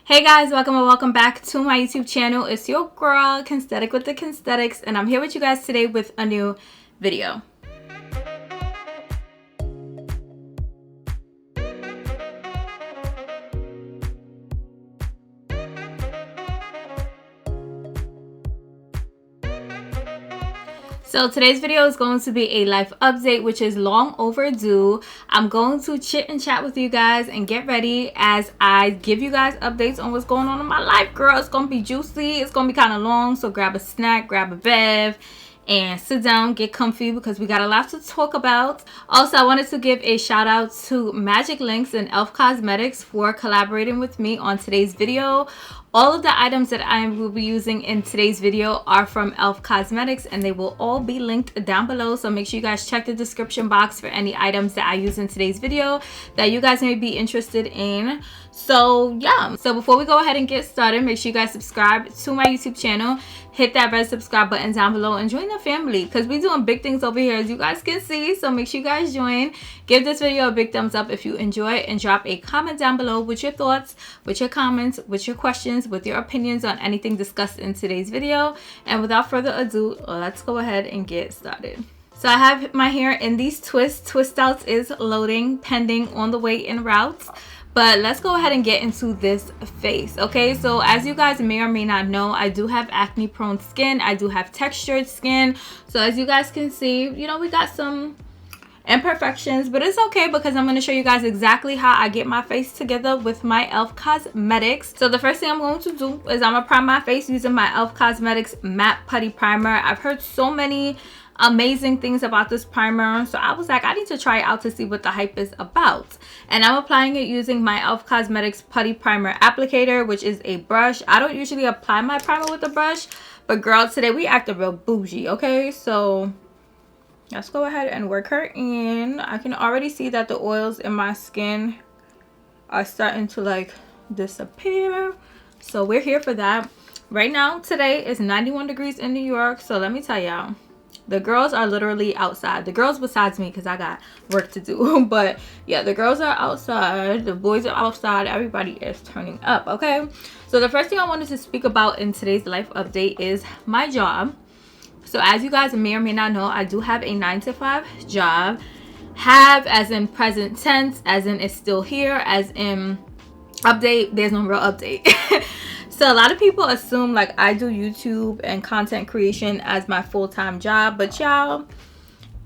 Hey guys, welcome and welcome back to my YouTube channel. It's your girl, Kensthetic with the Kensthetics, and I'm here with you guys today with a new video. So today's video is going to be a life update, which is long overdue. I'm going to chit and chat with you guys and get ready as I give you guys updates on what's going on in my life, girl. It's going to be juicy. It's going to be kind of long, so grab a snack, grab a bev, and sit down, get comfy, because we got a lot to talk about. Also, I wanted to give a shout out to MagicLinks and ELF Cosmetics for collaborating with me on today's video. All of the items that I will be using in today's video are from ELF Cosmetics, and they will all be linked down below. So make sure you guys check the description box for any items that I use in today's video that you guys may be interested in. So yeah, so before we go ahead and get started, make sure you guys subscribe to my YouTube channel. Hit that red subscribe button down below and join the family, because we're doing big things over here, as you guys can see. So make sure you guys join. Give this video a big thumbs up if you enjoy it, and drop a comment down below with your thoughts, with your comments, with your questions, with your opinions on anything discussed in today's video. And without further ado, let's go ahead and get started. So I have my hair in these twists. Twist outs is loading, pending, on the way, en route. But let's go ahead and get into this face. Okay, so as you guys may or may not know, I do have acne prone skin. I do have textured skin. So as you guys can see, you know, we got some imperfections, but it's okay, because I'm going to show you guys exactly how I get my face together with my ELF Cosmetics. So the first thing I'm going to do is I'm going to prime my face using my ELF Cosmetics Matte Putty Primer. I've heard so many amazing things about this primer, so I was like, I need to try it out to see what the hype is about. And I'm applying it using my ELF Cosmetics Putty Primer Applicator, which is a brush. I don't usually apply my primer with a brush, but girl, today we acting real bougie. Okay, so let's go ahead and work her in. I can already see that the oils in my skin are starting to like disappear, so we're here for that. Right now, today is 91 degrees in New York, so let me tell y'all, the girls are literally outside. The girls besides me, because I got work to do. But yeah, the girls are outside. The boys are outside. Everybody is turning up, okay? So the first thing I wanted to speak about in today's life update is my job. So as you guys may or may not know, I do have a 9-to-5 job. Have as in present tense, as in it's still here, as in update, there's no real update. So a lot of people assume like I do YouTube and content creation as my full-time job, but y'all,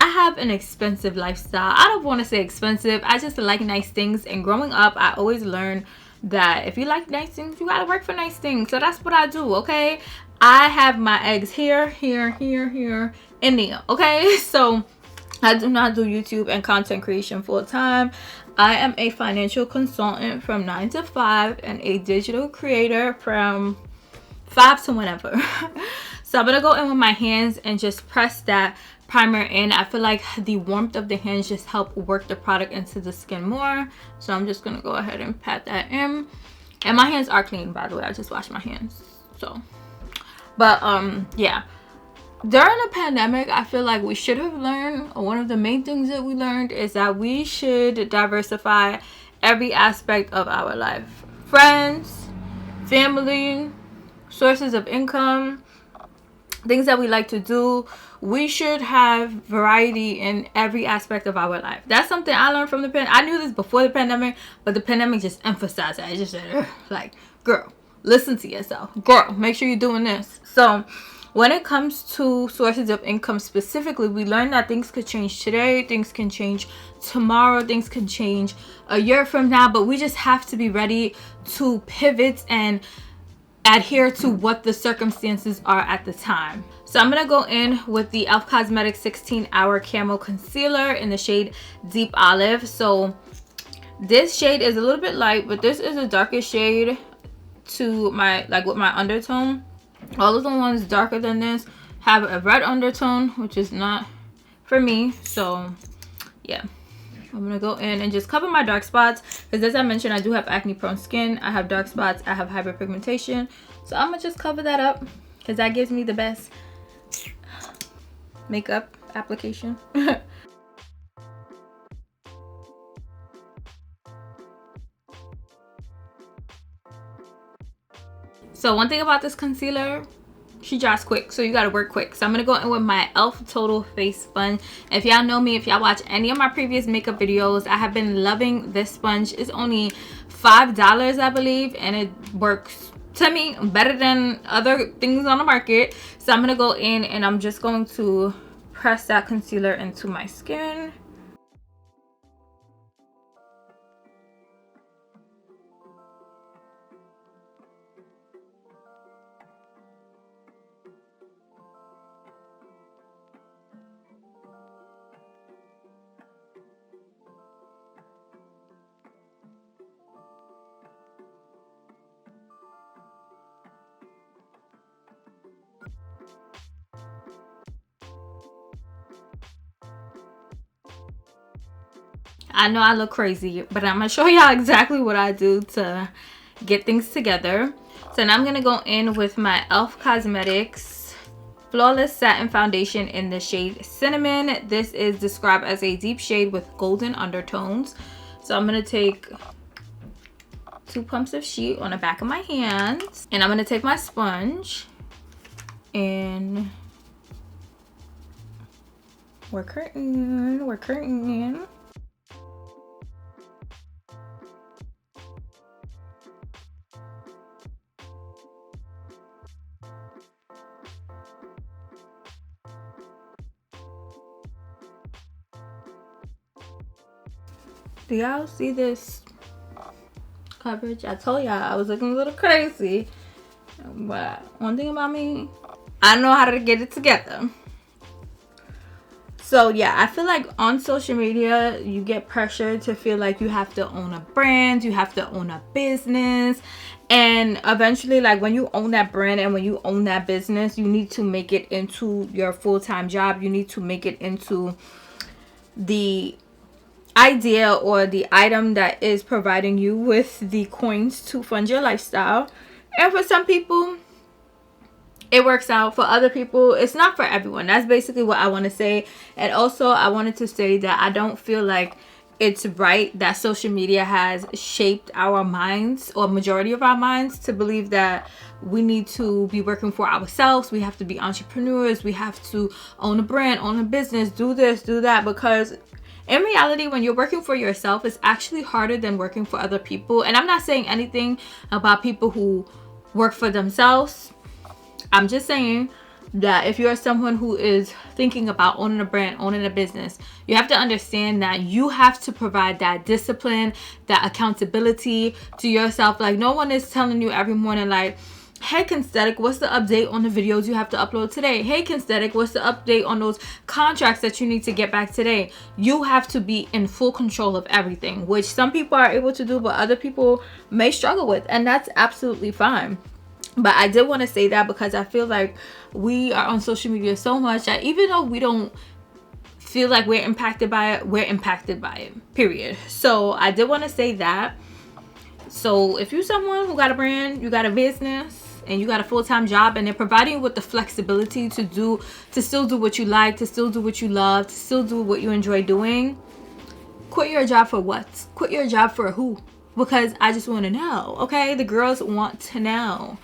I have an expensive lifestyle. I don't want to say expensive, I just like nice things. And growing up, I always learned that if you like nice things, you gotta work for nice things. So that's what I do, okay? I have my eggs here, here, here, here, and there, okay? So I do not do YouTube and content creation full-time. I am a financial consultant from 9 to 5 and a digital creator from 5 to whenever. So I'm going to go in with my hands and just press that primer in. I feel like the warmth of the hands just help work the product into the skin more. So I'm just going to go ahead and pat that in. And my hands are clean, by the way. I just washed my hands. So, but yeah. During the pandemic, I feel like we should have learned, or one of the main things that we learned is that we should diversify every aspect of our life. Friends, family, sources of income, things that we like to do. We should have variety in every aspect of our life. That's something I learned from the pandemic. I knew this before the pandemic, but the pandemic just emphasized it. I just said, like, girl, listen to yourself. Girl, make sure you're doing this. So when it comes to sources of income specifically, we learned that things could change today, things can change tomorrow, things can change a year from now, but we just have to be ready to pivot and adhere to what the circumstances are at the time. So I'm going to go in with the ELF Cosmetics 16-Hour Camo Concealer in the shade Deep Olive. So this shade is a little bit light, but this is a darker shade to my, like, with my undertone. All of the ones darker than this have a red undertone, which is not for me. So yeah, I'm gonna go in and just cover my dark spots, because as I mentioned, I do have acne prone skin. I have dark spots, I have hyperpigmentation, so I'm gonna just cover that up, because that gives me the best makeup application. So one thing about this concealer, she dries quick, so you gotta work quick. So I'm gonna go in with my ELF Total Face Sponge. If y'all know me, if y'all watch any of my previous makeup videos, I have been loving this sponge. It's only $5, I believe, and it works to me better than other things on the market. So I'm gonna go in and I'm just going to press that concealer into my skin. I know I look crazy, but I'm gonna show y'all exactly what I do to get things together. So now I'm gonna go in with my ELF Cosmetics Flawless Satin Foundation in the shade Cinnamon. This is described as a deep shade with golden undertones. So I'm gonna take 2 pumps of sheet on the back of my hands, and I'm gonna take my sponge and work her in, work her in. Do y'all see this coverage? I told y'all I was looking a little crazy, but one thing about me, I know how to get it together. So yeah, I feel like on social media you get pressure to feel like you have to own a brand, you have to own a business, and eventually, like, when you own that brand and when you own that business, you need to make it into your full-time job. You need to make it into the idea or the item that is providing you with the coins to fund your lifestyle. And for some people it works out. For other people, it's not for everyone. That's basically what I want to say. And also I wanted to say that I don't feel like it's right that social media has shaped our minds, or majority of our minds, to believe that we need to be working for ourselves, we have to be entrepreneurs, we have to own a brand, own a business, do this, do that. Because in reality, when you're working for yourself, it's actually harder than working for other people. And I'm not saying anything about people who work for themselves. I'm just saying that if you're someone who is thinking about owning a brand, owning a business, you have to understand that you have to provide that discipline, that accountability to yourself. Like, no one is telling you every morning, like, hey Kensthetic, what's the update on the videos you have to upload today? Hey Kensthetic, what's the update on those contracts that you need to get back today? You have to be in full control of everything, which some people are able to do, but other people may struggle with, and that's absolutely fine. But I did want to say that because I feel like we are on social media so much that even though we don't feel like we're impacted by it, we're impacted by it, period. So I did want to say that. So if you're someone who got a brand, you got a business, and you got a full-time job, and they're providing you with the flexibility to still do what you like, to still do what you love, to still do what you enjoy doing, quit your job for what? Quit your job for who? Because I just want to know, okay? The girls want to know.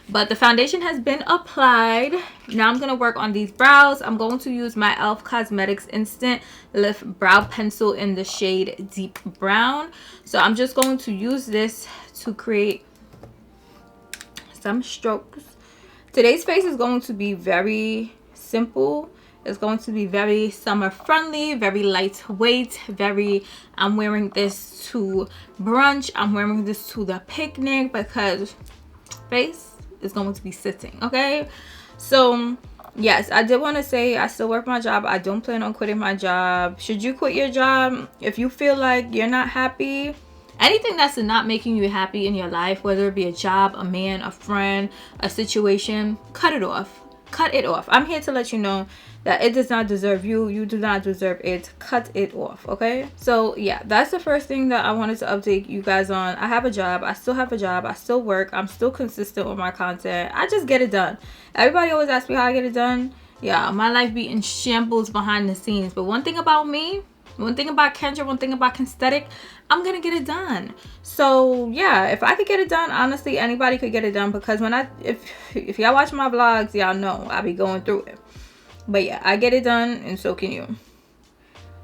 But the foundation has been applied. Now I'm going to work on these brows. I'm going to use my ELF Cosmetics Instant Lift Brow Pencil in the shade Deep Brown. So I'm just going to use this to create some strokes. Today's face is going to be very simple. It's going to be very summer friendly, very lightweight, very, I'm wearing this to brunch, I'm wearing this to the picnic, because face is going to be sitting, okay? So yes, I did want to say I still work my job. I don't plan on quitting my job. Should you quit your job if you feel like you're not happy? Anything that's not making you happy in your life, whether it be a job, a man, a friend, a situation, cut it off. Cut it off. I'm here to let you know that it does not deserve you. You do not deserve it. Cut it off, okay? So yeah, that's the first thing that I wanted to update you guys on. I have a job. I still have a job. I still work. I'm still consistent with my content. I just get it done. Everybody always asks me how I get it done. Yeah, my life be in shambles behind the scenes. But one thing about me, One thing about Kendra, one thing about Kensthetic, I'm gonna get it done. So yeah, if I could get it done, honestly, anybody could get it done, because when if y'all watch my vlogs, y'all know I be going through it. But yeah, I get it done, and so can you.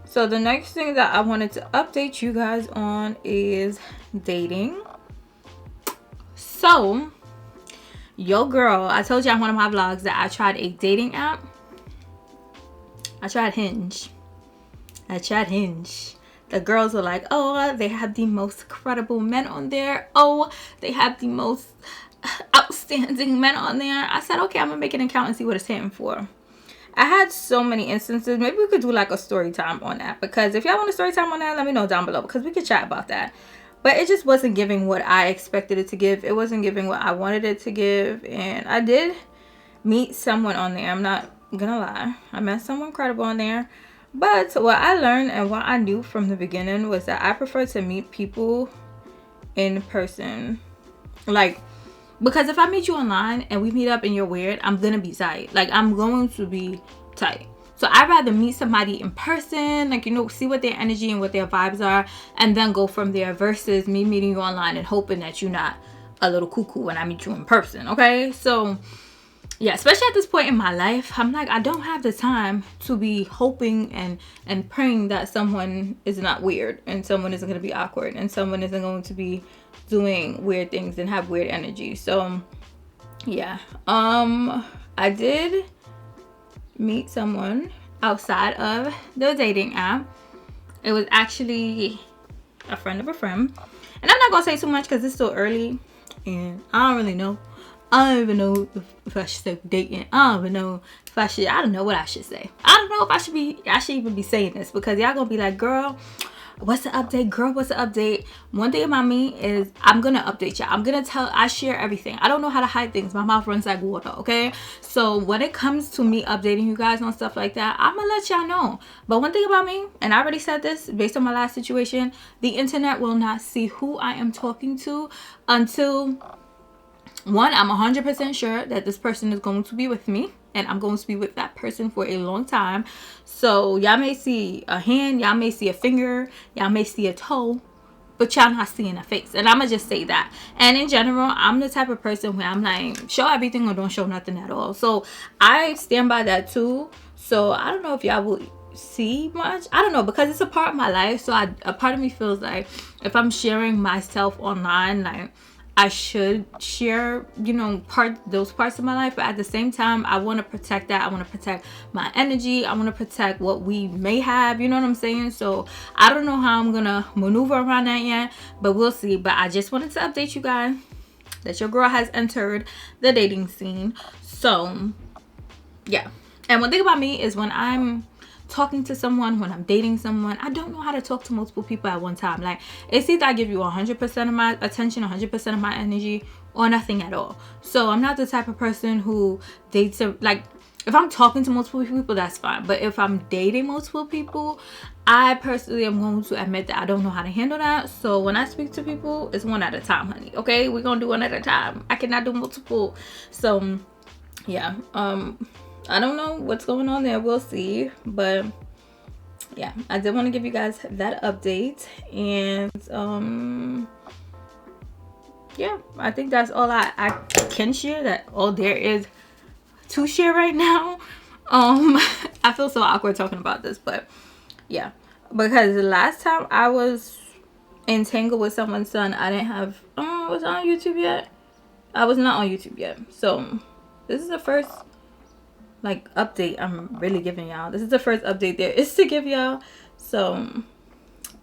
So the next thing that I wanted to update you guys on is dating. So yo girl, I told you on one of my vlogs that I tried a dating app. I tried Hinge. The girls were like, oh, they have the most credible men on there. Oh, they have the most outstanding men on there. I said, okay, I'm gonna make an account and see what it's hitting for. I had so many instances. Maybe we could do like a story time on that, because if y'all want a story time on that, let me know down below, because we could chat about that. But it just wasn't giving what I expected it to give. It wasn't giving what I wanted it to give. And I did meet someone on there. I'm not gonna lie. I met someone credible on there. But what I learned and what I knew from the beginning was that I prefer to meet people in person. Like, because if I meet you online and we meet up and you're weird, I'm gonna be tight. Like, I'm going to be tight. So I'd rather meet somebody in person, like, you know, see what their energy and what their vibes are, and then go from there, versus me meeting you online and hoping that you're not a little cuckoo when I meet you in person, okay? So yeah, especially at this point in my life, I'm like, I don't have the time to be hoping and praying that someone is not weird, and someone isn't going to be awkward, and someone isn't going to be doing weird things and have weird energy. So yeah, I did meet someone outside of the dating app. It was actually a friend of a friend, and I'm not gonna say too much because it's still early and I don't really know. I don't even know if I should say dating. I don't even know if I should. I don't know what I should say. I don't know if I should even be saying this, because y'all gonna be like, girl, what's the update? Girl, what's the update? One thing about me is I'm gonna update y'all. I'm gonna I share everything. I don't know how to hide things. My mouth runs like water, okay? So when it comes to me updating you guys on stuff like that, I'm gonna let y'all know. But one thing about me, and I already said this based on my last situation, the internet will not see who I am talking to until, one, I'm 100% sure that this person is going to be with me, and I'm going to be with that person for a long time. So y'all may see a hand, y'all may see a finger, y'all may see a toe, but y'all not seeing a face. And I'm gonna just say that. And in general, I'm the type of person where I'm like, show everything or don't show nothing at all. So I stand by that too. So I don't know if y'all will see much. I don't know, because it's a part of my life. So a part of me feels like if I'm sharing myself online, like, I should share, you know, those parts of my life. But at the same time, I want to protect that. I want to protect my energy. I want to protect what we may have, you know what I'm saying? So I don't know how I'm gonna maneuver around that yet, but we'll see. But I just wanted to update you guys that your girl has entered the dating scene. So yeah. And one thing about me is when I'm talking to someone, when I'm dating someone, I don't know how to talk to multiple people at one time. Like, it's either I give you 100% of my attention, 100% of my energy, or nothing at all. So I'm not the type of person who dates, like, if I'm talking to multiple people, that's fine. But if I'm dating multiple people, I personally am going to admit that I don't know how to handle that. So when I speak to people, it's one at a time, honey. Okay, we're gonna do one at a time. I cannot do multiple. So yeah, I don't know what's going on there. We'll see. But yeah, I did want to give you guys that update. And yeah, I think that's all I can share. That all there is to share right now. I feel so awkward talking about this, but yeah, because the last time I was entangled with someone's son, I didn't have was I on YouTube yet? I was not on YouTube yet. So this is the first like update I'm really giving y'all. This is the first update there is to give y'all. So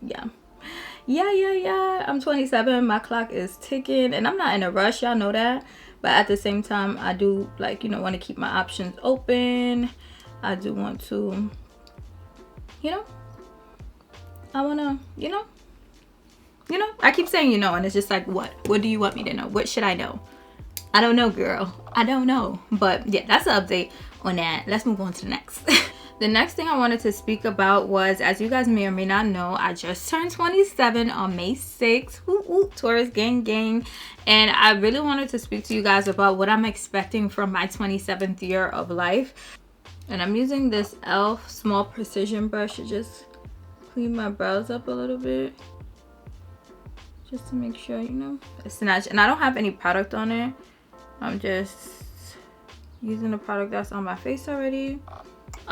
yeah, I'm 27. My clock is ticking, and I'm not in a rush, y'all know that. But at the same time, I do, like, you know, want to keep my options open. I do want to, you know, I want to, you know, I keep saying, you know, and it's just like, what do you want me to know? What should I know? I don't know, girl. I don't know. But yeah, that's the update on that. Let's move on to the next. The next thing I wanted to speak about was, as you guys may or may not know, I just turned 27 on May 6th. Woo woo, Taurus gang gang. And I really wanted to speak to you guys about what I'm expecting from my 27th year of life. And I'm using this ELF small precision brush to just clean my brows up a little bit. Just to make sure, you know, it's snatched. And I don't have any product on it. I'm just using the product that's on my face already.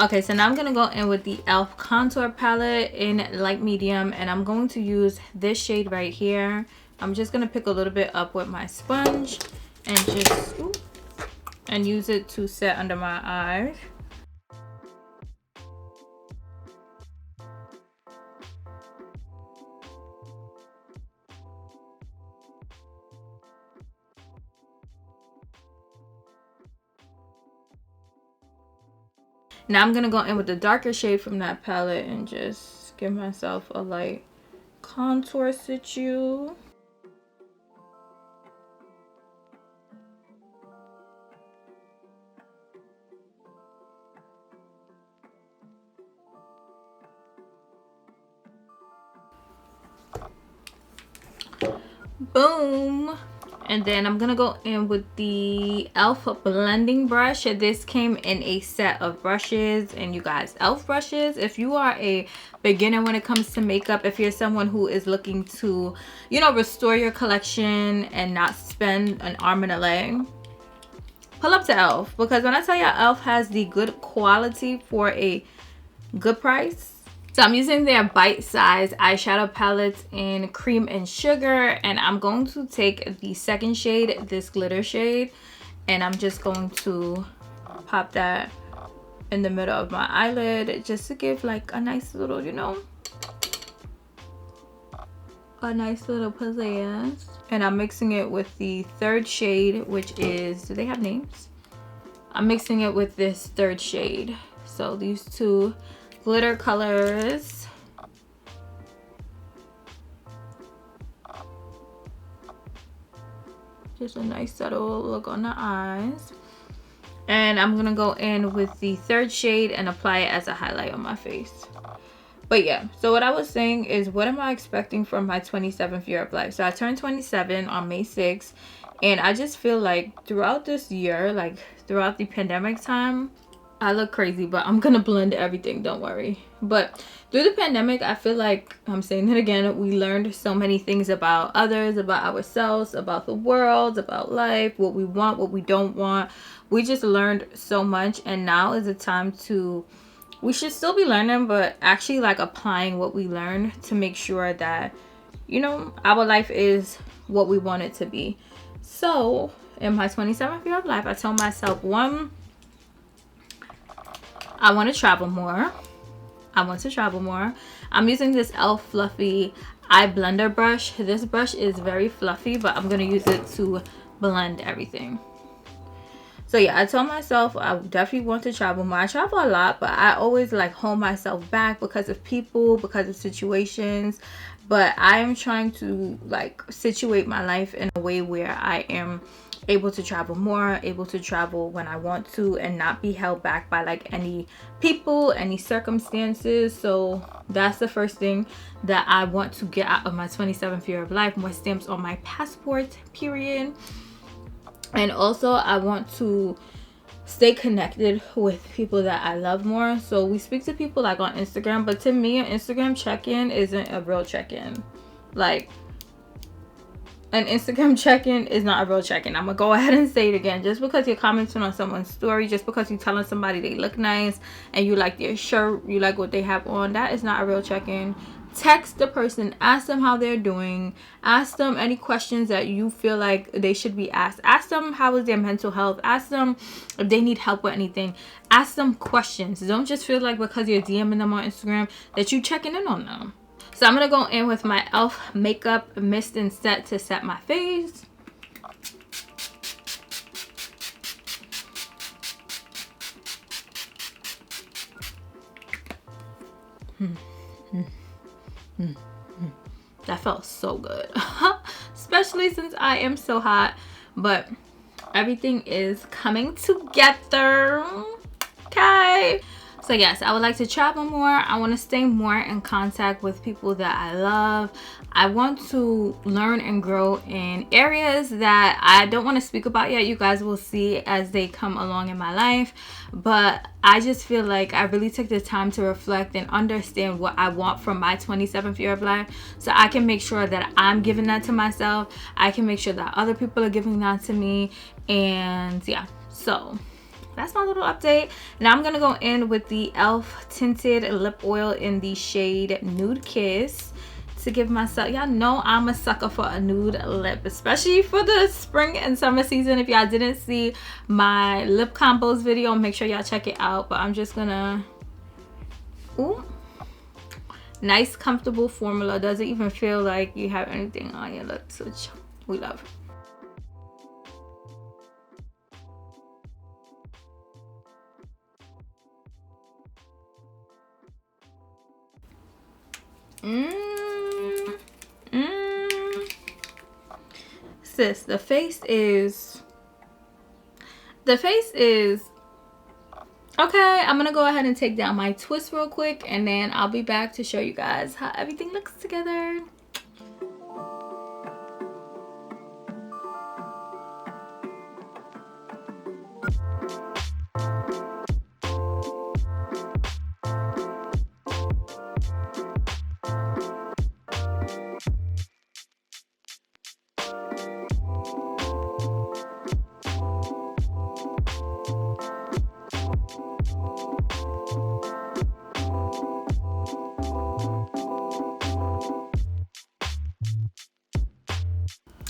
Okay, so now I'm gonna go in with the ELF contour palette in light medium, and I'm going to use this shade right here. I'm just gonna pick a little bit up with my sponge and just and use it to set under my eyes. Now I'm gonna go in with the darker shade from that palette and just give myself a light contour situ. Boom. And then I'm gonna go in with the ELF blending brush. This came in a set of brushes, and you guys, ELF brushes, if you are a beginner when it comes to makeup, if you're someone who is looking to, you know, restore your collection and not spend an arm and a leg, pull up to ELF. Because when I tell you ELF has the good quality for a good price. So I'm using their bite-size eyeshadow palettes in Cream and Sugar, and I'm going to take the second shade, this glitter shade, and I'm just going to pop that in the middle of my eyelid just to give like a nice little, you know, a nice little pizzazz. And I'm mixing it with the third shade, which is, do they have names? I'm mixing it with this third shade. So these two glitter colors. Just a nice subtle look on the eyes. And I'm gonna go in with the third shade and apply it as a highlight on my face. But yeah, so what I was saying is, what am I expecting from my 27th year of life? So I turned 27 on May 6th, and I just feel like throughout this year, like throughout the pandemic time, I look crazy, but I'm gonna blend everything, don't worry. But through the pandemic, I feel like, I'm saying it again, we learned so many things about others, about ourselves, about the world, about life, what we want, what we don't want. We just learned so much, and now is the time to, we should still be learning, but actually like applying what we learned to make sure that, you know, our life is what we want it to be. So in my 27th year of life, I told myself, one, I want to travel more. I'm using this ELF Fluffy Eye Blender brush. This brush is very fluffy, but I'm going to use it to blend everything. So yeah, I told myself I definitely want to travel more. I travel a lot, but I always like hold myself back because of people, because of situations. But I am trying to like situate my life in a way where I am able to travel more, able to travel when I want to, and not be held back by like any people, any circumstances. So that's the first thing that I want to get out of my 27th year of life. More stamps on my passport, period. And also I want to stay connected with people that I love more. So we speak to people like on Instagram, but to me an Instagram check-in isn't a real check-in. Like, an Instagram check-in is not a real check-in. I'm gonna go ahead and say it again. Just because you're commenting on someone's story, just because you're telling somebody they look nice and you like their shirt, you like what they have on, that is not a real check-in. Text the person, ask them how they're doing, ask them any questions that you feel like they should be asked. Ask them how is their mental health, ask them if they need help with anything. Ask them questions. Don't just feel like because you're DMing them on Instagram that you checking in on them. So I'm going to go in with my ELF Makeup Mist and Set to set my face. That felt so good. Especially since I am so hot. But everything is coming together. Okay. So yes, I would like to travel more. I want to stay more in contact with people that I love. I want to learn and grow in areas that I don't want to speak about yet. You guys will see as they come along in my life. But I just feel like I really took the time to reflect and understand what I want from my 27th year of life. So I can make sure that I'm giving that to myself. I can make sure that other people are giving that to me. And yeah, so that's my little update. Now I'm gonna go in with the ELF tinted lip oil in the shade Nude Kiss to give myself, y'all know I'm a sucker for a nude lip, especially for the spring and summer season. If y'all didn't see my lip combos video, make sure y'all check it out. But I'm just gonna, ooh, nice comfortable formula. Doesn't even feel like you have anything on your lips, which we love. Sis, the face is okay. I'm gonna go ahead and take down my twist real quick, and then I'll be back to show you guys how everything looks together.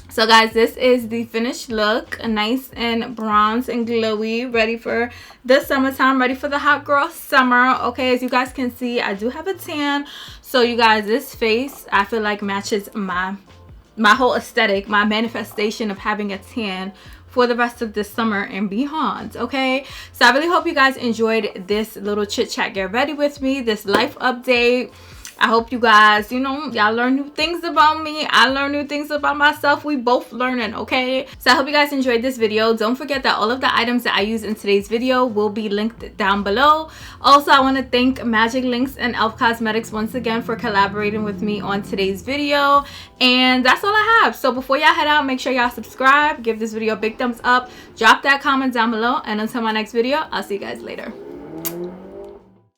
So guys, this is the finished look, nice and bronze and glowy, ready for the summertime, ready for the hot girl summer. Okay, as you guys can see, I do have a tan. So you guys, this face I feel like matches my whole aesthetic, my manifestation of having a tan for the rest of the summer and beyond. Okay, so I really hope you guys enjoyed this little chit chat, get ready with me, this life update. I hope you guys, you know, y'all learn new things about me. I learn new things about myself. We both learning, okay? So I hope you guys enjoyed this video. Don't forget that all of the items that I use in today's video will be linked down below. Also, I want to thank MagicLinks and ELF Cosmetics once again for collaborating with me on today's video. And that's all I have. So before y'all head out, make sure y'all subscribe, give this video a big thumbs up, drop that comment down below. And until my next video, I'll see you guys later.